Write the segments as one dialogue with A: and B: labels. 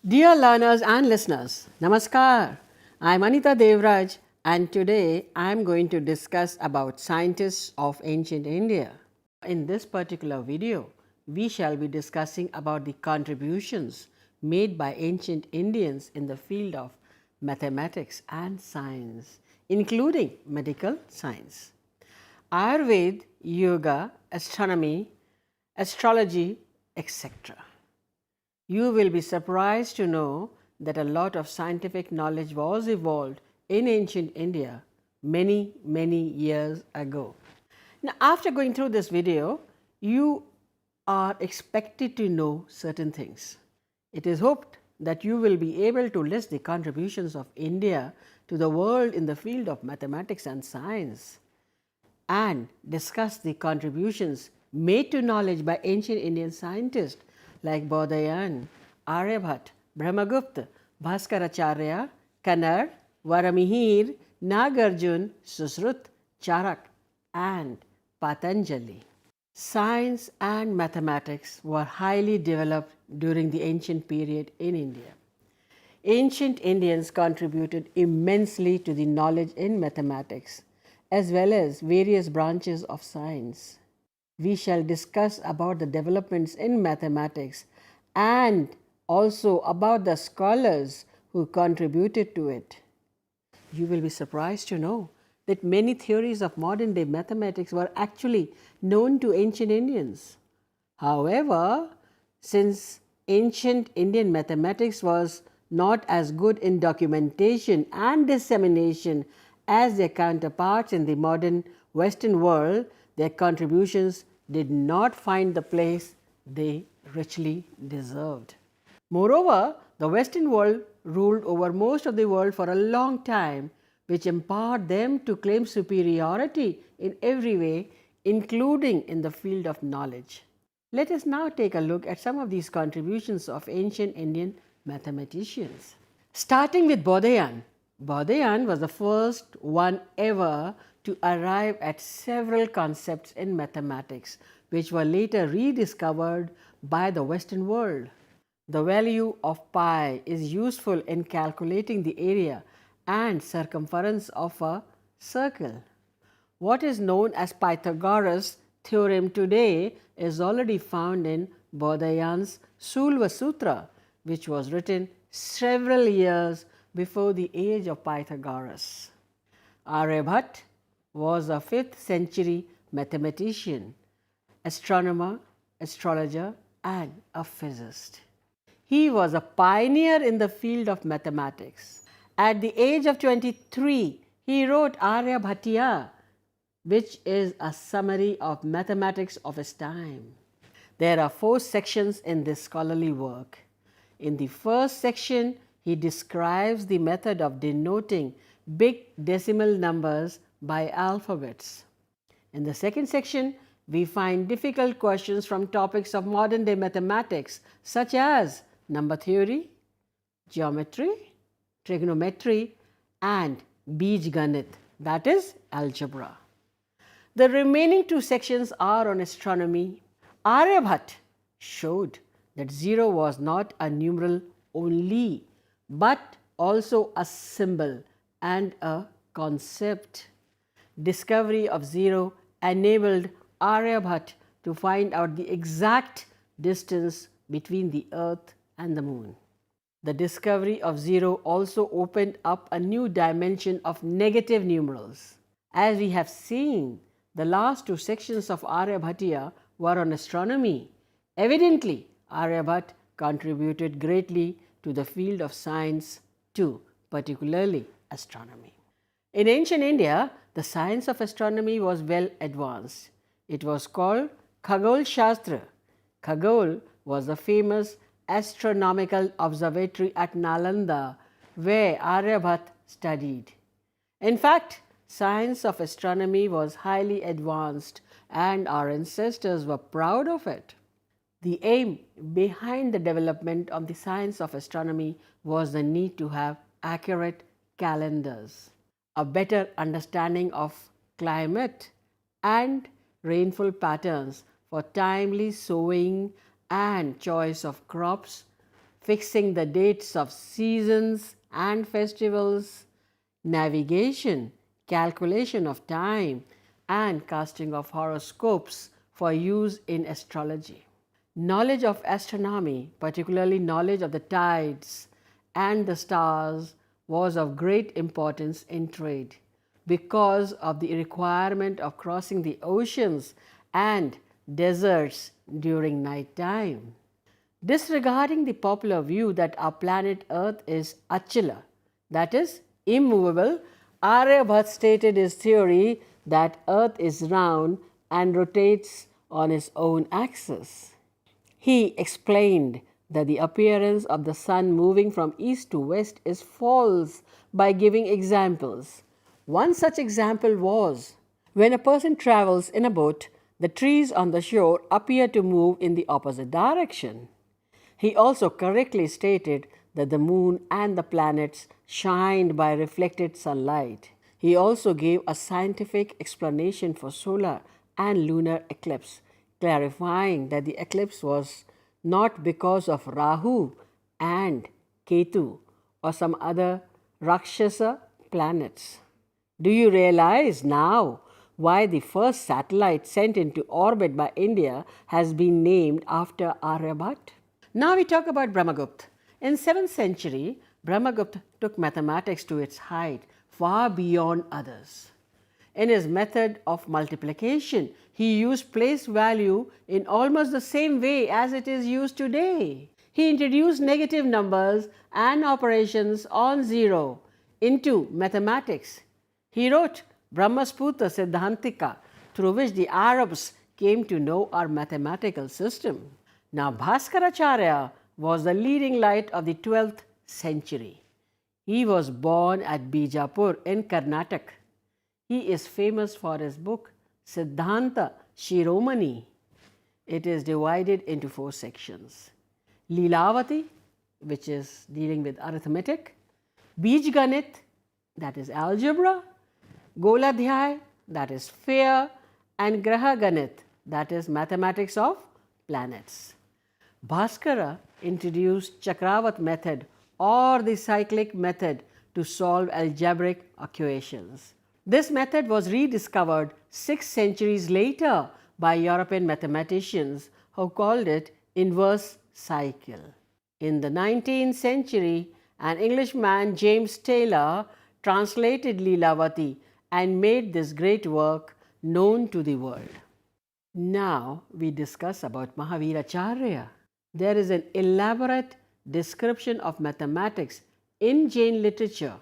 A: Dear learners and listeners, Namaskar. I am Anita Devraj and today I am going to discuss about scientists of ancient India. In this particular video, we shall be discussing about the contributions made by ancient Indians in the field of mathematics and science, including medical science. Ayurveda, yoga, astronomy, astrology, etc. You will be surprised to know that a lot of scientific knowledge was evolved in ancient India many years ago. Now, after going through this video, you are expected to know certain things. It is hoped that you will be able to list the contributions of India to the world in the field of mathematics and science and discuss the contributions made to knowledge by ancient Indian scientists like Bodhayan, Aryabhat, Brahmagupta, Bhaskaracharya, Kannad, Varamihir, Nagarjun, Susrut, Charak and Patanjali. Science and mathematics were highly developed during the ancient period in India. Ancient Indians contributed immensely to the knowledge in mathematics as well as various branches of science. We shall discuss about the developments in mathematics and also about the scholars who contributed to it. You will be surprised to know that many theories of modern day mathematics were actually known to ancient Indians. However, since ancient Indian mathematics was not as good in documentation and dissemination as their counterparts in the modern Western world, their contributions did not find the place they richly deserved. Moreover, the Western world ruled over most of the world for a long time, which empowered them to claim superiority in every way, including in the field of knowledge. Let us now take a look at some of these contributions of ancient Indian mathematicians. Starting with Bodhayan. Bodhayan was the first one ever to arrive at several concepts in mathematics, which were later rediscovered by the Western world. The value of pi is useful in calculating the area and circumference of a circle. What is known as Pythagoras' theorem today is already found in Bodhayan's Sulva Sutra, which was written several years before the age of Pythagoras. Aryabhat was a 5th century mathematician, astronomer, astrologer and a physicist. He was a pioneer in the field of mathematics. At the age of 23, he wrote Aryabhatiya, which is a summary of mathematics of his time. There are 4 sections in this scholarly work. In the first section, he describes the method of denoting big decimal numbers by alphabets. In the second section, we find difficult questions from topics of modern day mathematics such as number theory, geometry, trigonometry and Bij Ganit, that is algebra. The remaining 2 sections are on astronomy. Aryabhat showed that 0 was not a numeral only, but also a symbol and a concept. Discovery of 0 enabled Aryabhat to find out the exact distance between the earth and the moon. The discovery of 0 also opened up a new dimension of negative numerals. As we have seen, the last 2 sections of Aryabhatiya were on astronomy. Evidently, Aryabhat contributed greatly to the field of science too, particularly astronomy. In ancient India, the science of astronomy was well advanced. It was called Khagol Shastra. Khagol was a famous astronomical observatory at Nalanda, where Aryabhat studied. In fact, science of astronomy was highly advanced and our ancestors were proud of it. The aim behind the development of the science of astronomy was the need to have accurate calendars, a better understanding of climate and rainfall patterns for timely sowing and choice of crops, fixing the dates of seasons and festivals, navigation, calculation of time, and casting of horoscopes for use in astrology. Knowledge of astronomy, particularly knowledge of the tides and the stars, was of great importance in trade because of the requirement of crossing the oceans and deserts during night time. Disregarding the popular view that our planet Earth is Achala, that is, immovable, Aryabhat stated his theory that Earth is round and rotates on its own axis. He explained that the appearance of the sun moving from east to west is false by giving examples. One such example was when a person travels in a boat, the trees on the shore appear to move in the opposite direction. He also correctly stated that the moon and the planets shined by reflected sunlight. He also gave a scientific explanation for solar and lunar eclipse, clarifying that the eclipse was not because of Rahu and Ketu or some other Rakshasa planets. Do you realize now why the first satellite sent into orbit by India has been named after Aryabhat? Now we talk about Brahmagupta. In 7th century, Brahmagupta took mathematics to its height far beyond others. In his method of multiplication, he used place value in almost the same way as it is used today. He introduced negative numbers and operations on zero into mathematics. He wrote Brahmasputra Siddhantika, through which the Arabs came to know our mathematical system. Now, Bhaskaracharya was the leading light of the 12th century. He was born at Bijapur in Karnataka. He is famous for his book Siddhanta Shiromani. It is divided into 4 sections. Leelavati, which is dealing with arithmetic, Bij Ganit, that is algebra, Goladhyay, that is sphere, and Graha Ganit, that is mathematics of planets. Bhaskara introduced Chakravat method or the cyclic method to solve algebraic equations. This method was rediscovered 6 centuries later by European mathematicians who called it inverse cycle. In the 19th century, an Englishman, James Taylor, translated Leelavati and made this great work known to the world. Now we discuss about Mahaviracharya. There is an elaborate description of mathematics in Jain literature.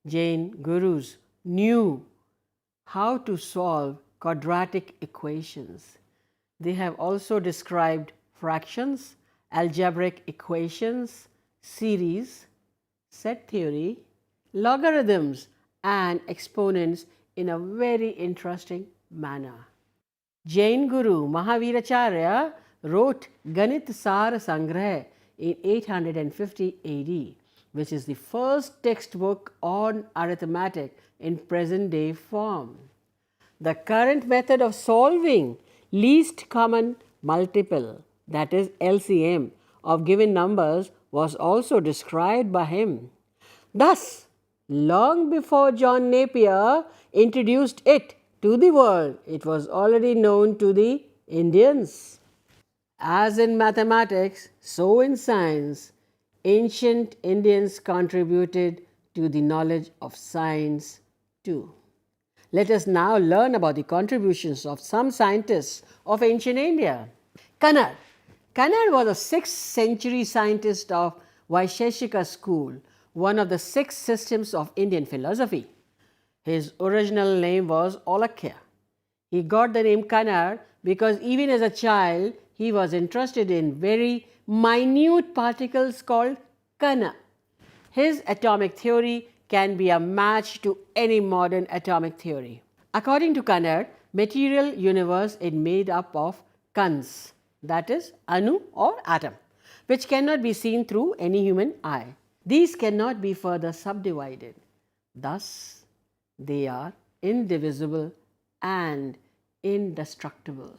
A: Jain gurus knew how to solve quadratic equations. They have also described fractions, algebraic equations, series, set theory, logarithms, and exponents in a very interesting manner. Jain Guru Mahaviracharya wrote Ganit Sar Sangrah in 850 AD, which is the first textbook on arithmetic in present day form. The current method of solving least common multiple, that is LCM, of given numbers was also described by him. Thus, long before John Napier introduced it to the world, it was already known to the Indians. As in mathematics, so in science, ancient Indians contributed to the knowledge of science too. Let us now learn about the contributions of some scientists of ancient India. Kanad. Kanad was a 6th century scientist of Vaisheshika school, one of the 6 systems of Indian philosophy. His original name was Olakya. He got the name Kanad because even as a child, he was interested in very minute particles called Kana. His atomic theory can be a match to any modern atomic theory. According to Kanad, material universe is made up of kans, that is anu or atom, which cannot be seen through any human eye. These cannot be further subdivided. Thus, they are indivisible and indestructible.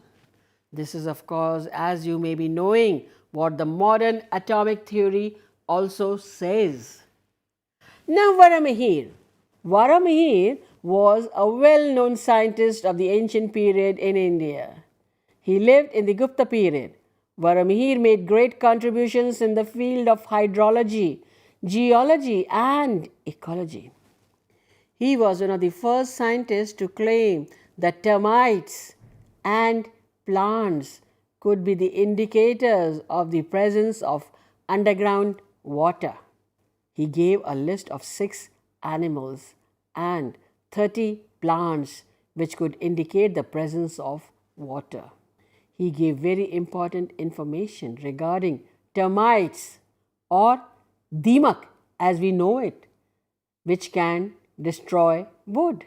A: This is, of course, as you may be knowing, what the modern atomic theory also says. Now, Varamihir. Varamihir was a well-known scientist of the ancient period in India. He lived in the Gupta period. Varamihir made great contributions in the field of hydrology, geology, and ecology. He was one of the first scientists to claim that termites and plants could be the indicators of the presence of underground water. He gave a list of 6 animals and 30 plants which could indicate the presence of water. He gave very important information regarding termites or dimak as we know it, which can destroy wood,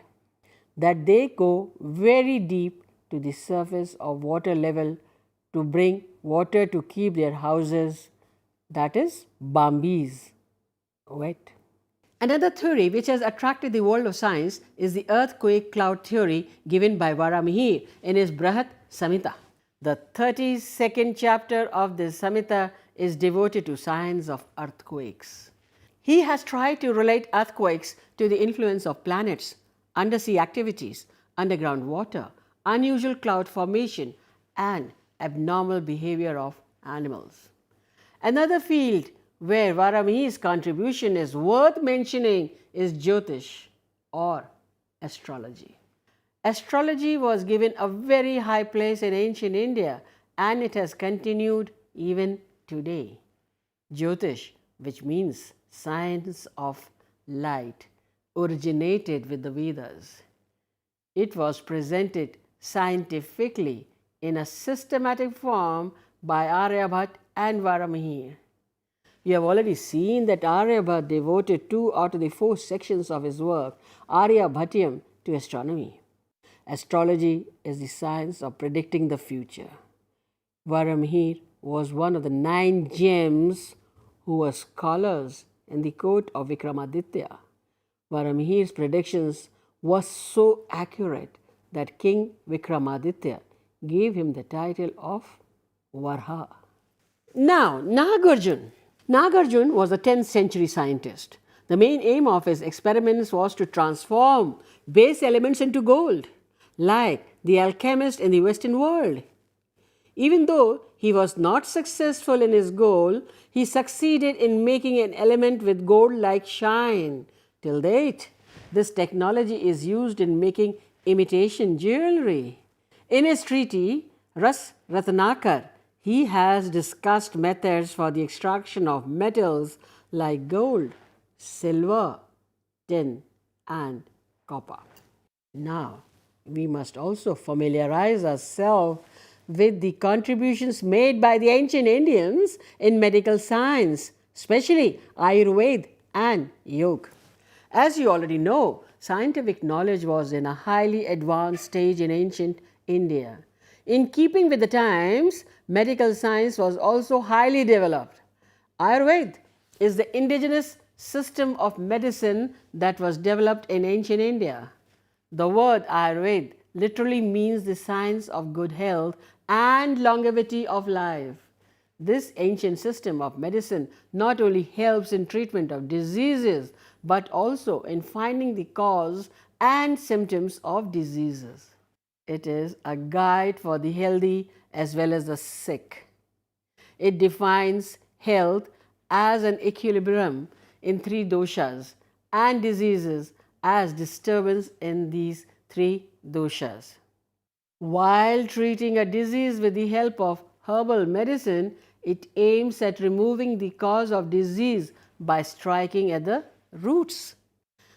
A: that they go very deep to the surface of water level to bring water to keep their houses, that is bambis, wet. Another theory which has attracted the world of science is the earthquake cloud theory given by Varamihir in his Brahat Samhita. The 32nd chapter of this Samhita is devoted to science of earthquakes. He has tried to relate earthquakes to the influence of planets, undersea activities, underground water, unusual cloud formation, and abnormal behavior of animals. Another field where Varamihir's contribution is worth mentioning is Jyotish or astrology. Astrology was given a very high place in ancient India and it has continued even today. Jyotish, which means science of light, originated with the Vedas. It was presented scientifically in a systematic form by Aryabhat and Varamihir. We have already seen that Aryabhat devoted 2 out of the 4 sections of his work, Aryabhatyam, to astronomy. Astrology is the science of predicting the future. Varamihir was one of the 9 gems who were scholars in the court of Vikramaditya. Varamihir's predictions were so accurate that King Vikramaditya gave him the title of Varha. Now, Nagarjuna. Nagarjuna was a 10th century scientist. The main aim of his experiments was to transform base elements into gold, like the alchemist in the Western world. Even though he was not successful in his goal, he succeeded in making an element with gold-like shine. Till date, this technology is used in making imitation jewelry. In his treatise, Ras Ratnakar, he has discussed methods for the extraction of metals like gold, silver, tin, and copper. Now, we must also familiarize ourselves with the contributions made by the ancient Indians in medical science, especially Ayurveda and Yoga. As you already know, scientific knowledge was in a highly advanced stage in ancient India. In keeping with the times, medical science was also highly developed. Ayurveda is the indigenous system of medicine that was developed in ancient India. The word Ayurveda literally means the science of good health and longevity of life. This ancient system of medicine not only helps in treatment of diseases but also in finding the cause and symptoms of diseases. It is a guide for the healthy as well as the sick. It defines health as an equilibrium in 3 doshas and diseases as disturbance in these 3 doshas. While treating a disease with the help of herbal medicine, it aims at removing the cause of disease by striking at the roots.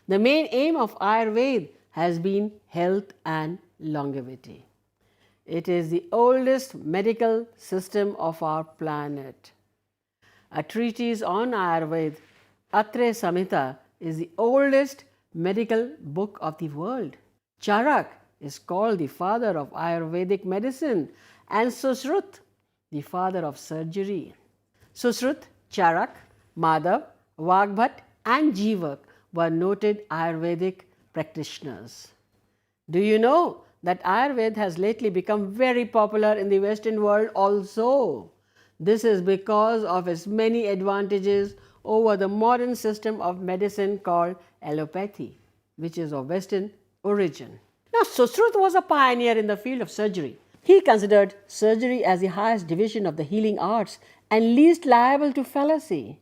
A: The main aim of Ayurveda has been health and longevity. It is the oldest medical system of our planet. A treatise on Ayurveda, Atre Samhita, is the oldest medical book of the world. Charak is called the father of Ayurvedic medicine and Susrut, the father of surgery. Susrut, Charak, Madhav, Vagbhat and Jivak were noted Ayurvedic practitioners. Do you know that Ayurveda has lately become very popular in the Western world also. This is because of its many advantages over the modern system of medicine called allopathy, which is of Western origin. Now, Sushruta was a pioneer in the field of surgery. He considered surgery as the highest division of the healing arts and least liable to fallacy.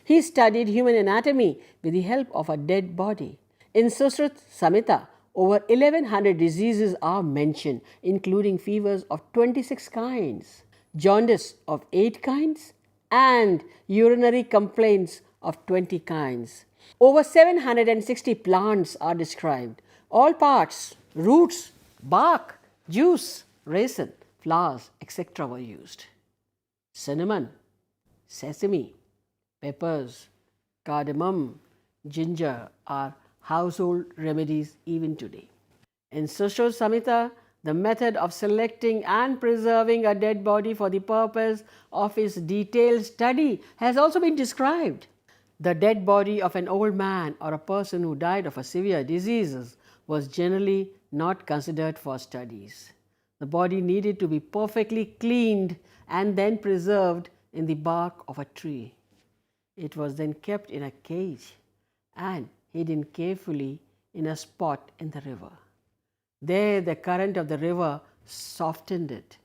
A: He studied human anatomy with the help of a dead body. In Sushruta Samhita, over 1100 diseases are mentioned, including fevers of 26 kinds, jaundice of 8 kinds, and urinary complaints of 20 kinds. Over 760 plants are described. All parts, roots, bark, juice, resin, flowers, etc. were used. Cinnamon, sesame, peppers, cardamom, ginger are household remedies even today. In Sushruta Samhita, the method of selecting and preserving a dead body for the purpose of its detailed study has also been described. The dead body of an old man or a person who died of a severe disease was generally not considered for studies. The body needed to be perfectly cleaned and then preserved in the bark of a tree. It was then kept in a cage and hidden carefully in a spot in the river. There, the current of the river softened it.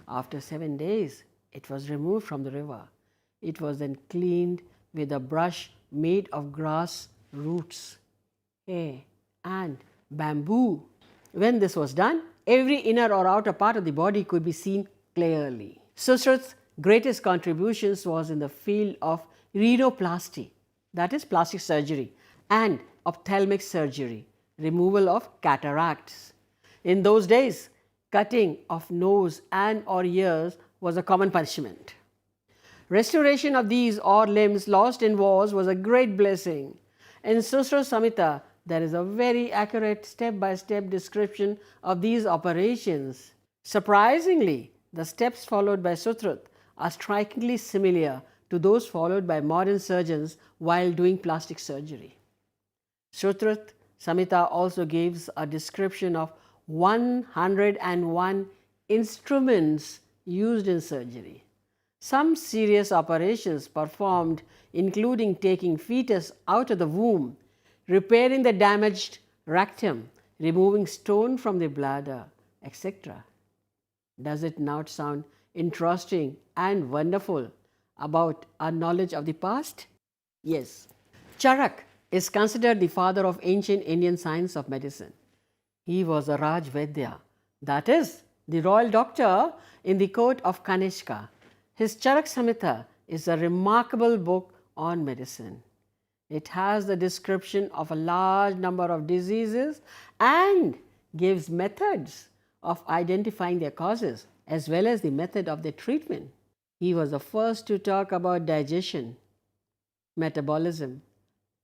A: After 7 days, it was removed from the river. It was then cleaned with a brush made of grass roots, hair, and bamboo. When this was done, every inner or outer part of the body could be seen clearly. Sushruta's greatest contributions was in the field of rhinoplasty, that is plastic surgery, and ophthalmic surgery, removal of cataracts. In those days, cutting of nose and or ears was a common punishment. Restoration of these or limbs lost in wars was a great blessing. In Sushruta Samhita, there is a very accurate step-by-step description of these operations. Surprisingly, the steps followed by Sushruta are strikingly similar to those followed by modern surgeons while doing plastic surgery. Sushruta Samhita also gives a description of 101 instruments used in surgery. Some serious operations performed, including taking fetus out of the womb, repairing the damaged rectum, removing stone from the bladder, etc. Does it not sound interesting and wonderful about our knowledge of the past? Yes. Charak is considered the father of ancient Indian science of medicine. He was a Raj Vaidya, that is, the royal doctor in the court of Kanishka. His Charak Samhita is a remarkable book on medicine. It has the description of a large number of diseases and gives methods of identifying their causes as well as the method of their treatment. He was the first to talk about digestion, metabolism,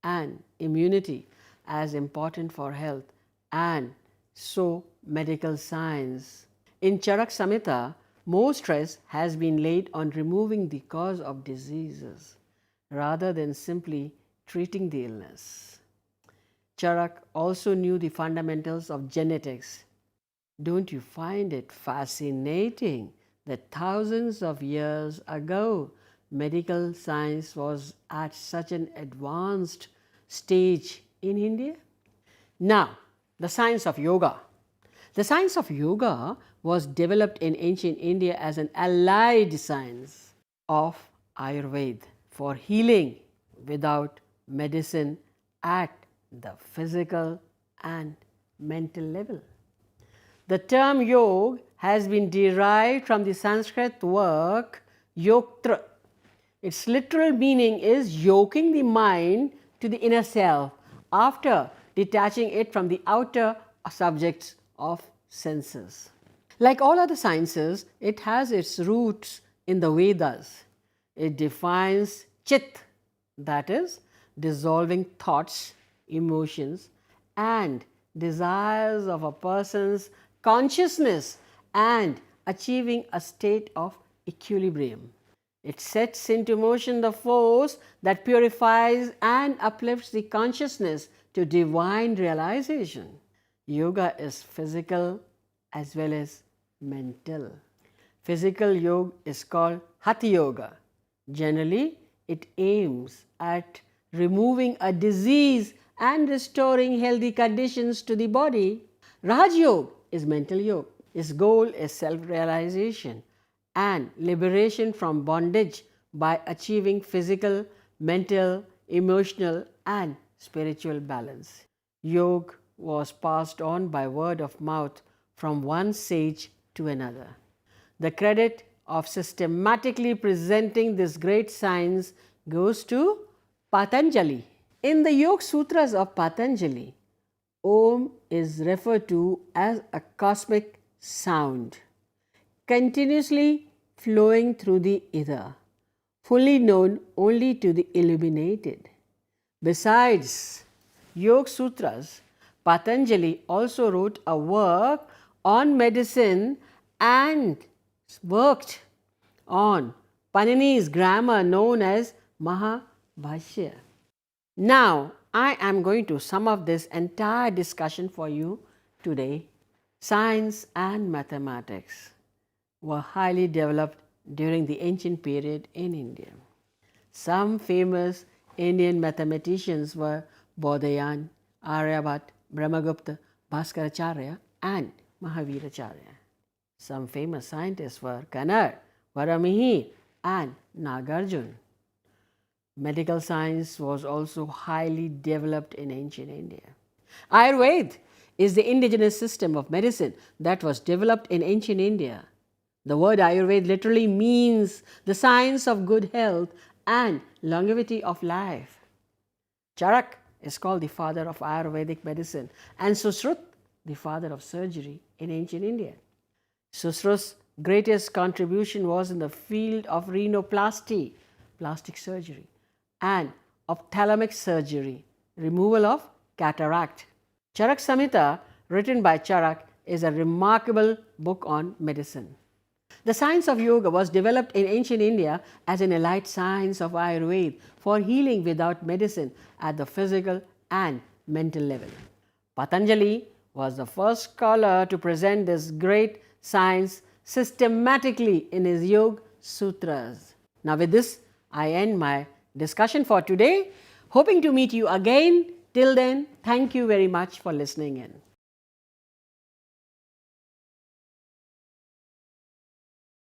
A: and immunity as important for health and so medical science. In Charak Samhita, more stress has been laid on removing the cause of diseases rather than simply treating the illness. Charak also knew the fundamentals of genetics. Don't you find it fascinating that thousands of years ago, medical science was at such an advanced stage in India? Now, the science of yoga. The science of yoga was developed in ancient India as an allied science of Ayurveda for healing without medicine at the physical and mental level. The term yoga has been derived from the Sanskrit word yoktra. Its literal meaning is yoking the mind to the inner self after detaching it from the outer subjects of senses. Like all other sciences, it has its roots in the Vedas. It defines chit, that is, dissolving thoughts, emotions, and desires of a person's consciousness and achieving a state of equilibrium. It sets into motion the force that purifies and uplifts the consciousness to divine realization. Yoga is physical, as well as mental. Physical yoga is called Hatha Yoga. Generally, it aims at removing a disease and restoring healthy conditions to the body. Raj Yoga is mental yoga. Its goal is self-realization and liberation from bondage by achieving physical, mental, emotional and spiritual balance. Yoga was passed on by word of mouth from one sage to another. The credit of systematically presenting this great science goes to Patanjali. In the Yoga Sutras of Patanjali, Om is referred to as a cosmic sound, continuously flowing through the ether, fully known only to the illuminated. Besides Yoga Sutras, Patanjali also wrote a work on medicine and worked on Panini's grammar known as Mahabhashya. Now, I am going to sum up this entire discussion for you today. Science and mathematics were highly developed during the ancient period in India. Some famous Indian mathematicians were Bodhayan, Aryabhat, Brahmagupta, Bhaskaracharya and Mahaviracharya. Some famous scientists were Kanad, Varamihir and Nagarjuna. Medical science was also highly developed in ancient India. Ayurveda is the indigenous system of medicine that was developed in ancient India. The word Ayurveda literally means the science of good health and longevity of life. Charak is called the father of Ayurvedic medicine and Sushrut the father of surgery in ancient India. Sushrut's greatest contribution was in the field of rhinoplasty, plastic surgery, and ophthalmic surgery, removal of cataract. Charak Samhita, written by Charak, is a remarkable book on medicine. The science of yoga was developed in ancient India as an allied science of Ayurveda for healing without medicine at the physical and mental level. Patanjali was the first scholar to present this great science systematically in his Yoga Sutras. Now with this, I end my discussion for today, hoping to meet you again. Till then, thank you very much for listening in.